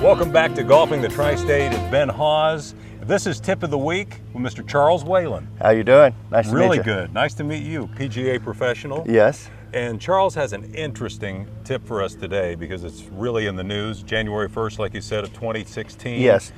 Welcome back to Golfing the Tri-State at Ben Hawes. This is Tip of the Week with Mr. Charles Whelan. How you doing? Nice to meet you. Really good. Nice to meet you, PGA professional. Yes. And Charles has an interesting tip for us today because it's really in the news. January 1st, like you said, of 2016. Yes.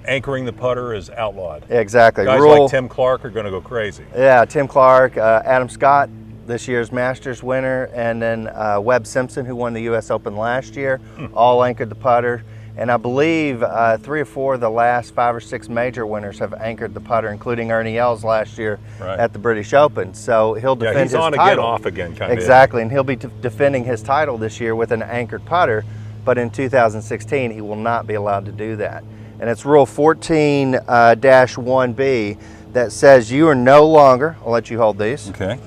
Anchoring the putter is outlawed. Exactly. Guys like Tim Clark are going to go crazy. Yeah, Tim Clark, Adam Scott, this year's Masters winner, and then Webb Simpson, who won the U.S. Open last year, all anchored the putter. And I believe 3 or 4 of the last 5 or 6 major winners have anchored the putter, including Ernie Els last year at the British Open. So he'll defend his title. He's on again, off again, kind of. Exactly, and he'll be defending his title this year with an anchored putter, but in 2016 he will not be allowed to do that. And it's Rule 14-1B that says you are no longer, I'll let you hold these, okay,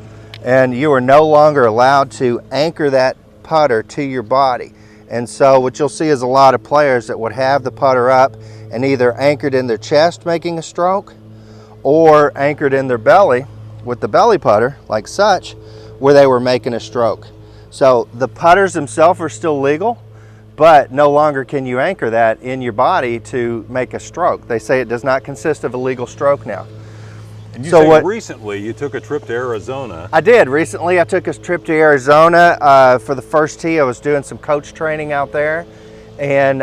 and you are no longer allowed to anchor that putter to your body. And so what you'll see is a lot of players that would have the putter up and either anchored in their chest making a stroke or anchored in their belly with the belly putter like such where they were making a stroke. So the putters themselves are still legal, but no longer can you anchor that in your body to make a stroke. They say it does not consist of a legal stroke now. And you say recently you took a trip to Arizona. I did. Recently I took a trip to Arizona for the first tee. I was doing some coach training out there and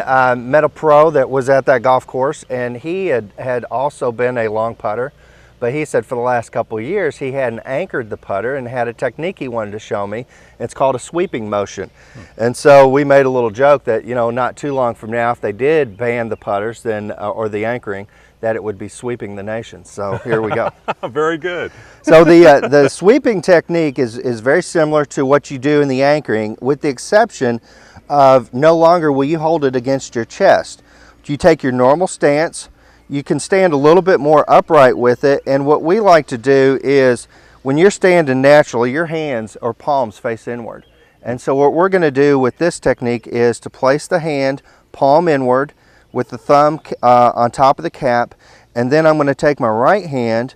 met a pro that was at that golf course, and he had also been a long putter, but he said for the last couple of years he hadn't anchored the putter and had a technique he wanted to show me. It's called a sweeping motion. And so we made a little joke that, you know, not too long from now, if they did ban the putters then or the anchoring, that it would be sweeping the nation. So here we go. Very good. So the sweeping technique is very similar to what you do in the anchoring, with the exception of no longer will you hold it against your chest. You take your normal stance. You can stand a little bit more upright with it, and what we like to do is when you're standing naturally, your hands or palms face inward. And so what we're going to do with this technique is to place the hand palm inward with the thumb on top of the cap, and then I'm going to take my right hand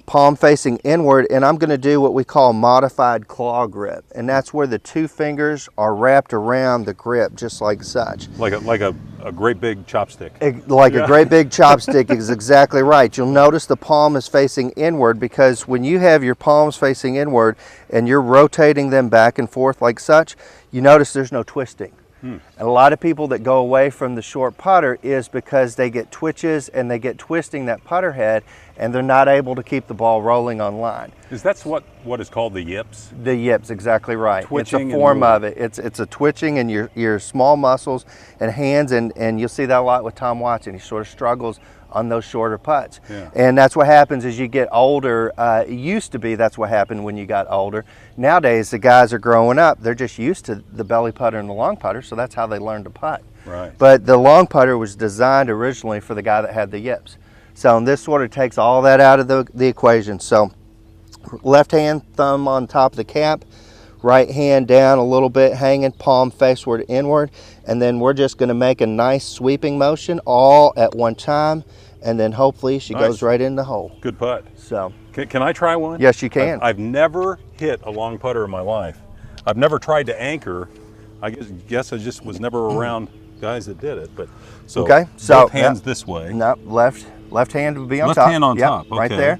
palm facing inward, and I'm going to do what we call modified claw grip, and that's where the 2 fingers are wrapped around the grip just like such. Like a great big chopstick. Like a great big chopstick is exactly right. You'll notice the palm is facing inward, because when you have your palms facing inward and you're rotating them back and forth like such, you notice there's no twisting. And a lot of people that go away from the short putter is because they get twitches and they get twisting that putter head, and they're not able to keep the ball rolling on line. Is that what is called the yips? The yips, exactly right. Twitching, it's a form of it. It's a twitching in your small muscles and hands, and you'll see that a lot with Tom Watson. He sort of struggles on those shorter putts. Yeah. And that's what happens as you get older. It used to be that's what happened when you got older. Nowadays, the guys are growing up. They're just used to the belly putter and the long putter, so that's how they learn to putt. Right. But the long putter was designed originally for the guy that had the yips. So this sort of takes all that out of the equation. So left hand, thumb on top of the cap, right hand down a little bit, hanging, palm faceward inward, and then we're just going to make a nice sweeping motion all at one time, and then hopefully she goes right in the hole. Good putt. So can I try one? Yes, you can. I've never hit a long putter in my life. I've never tried to anchor. I guess I just was never around guys that did it. But so both hands this way. No, left hand would be on top. Left hand on top. Okay. Right there.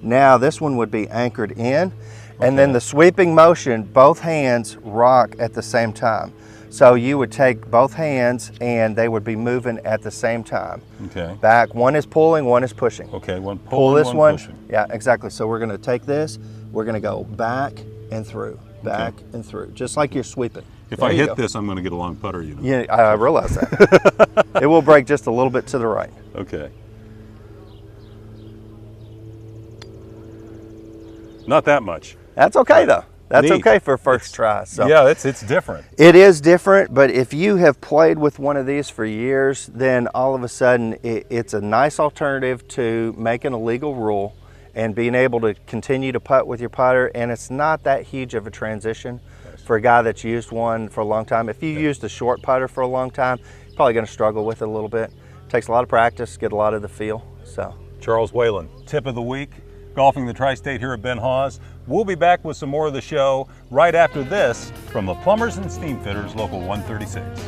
Now this one would be anchored in. And then the sweeping motion, both hands rock at the same time. So you would take both hands and they would be moving at the same time. Okay. Back, one is pulling, one is pushing. Okay, one pulling, pull this one pushing. Yeah, exactly. So we're gonna take this, we're gonna go back and through, back and through, just like you're sweeping. If I hit this, I'm gonna get a long putter, you know. Yeah, I realize that. It will break just a little bit to the right. Okay. Not that much. That's okay though. That's Neat. okay for a first try. So yeah, it's different. It is different, but if you have played with one of these for years, then all of a sudden it's a nice alternative to making a legal rule and being able to continue to putt with your putter, and it's not that huge of a transition for a guy that's used one for a long time. If you used a short putter for a long time, you're probably going to struggle with it a little bit. It takes a lot of practice, get a lot of the feel. So Charles Whelan, tip of the week. Golfing the Tri-State here at Ben Hawes. We'll be back with some more of the show right after this from the Plumbers and Steam Fitters Local 136.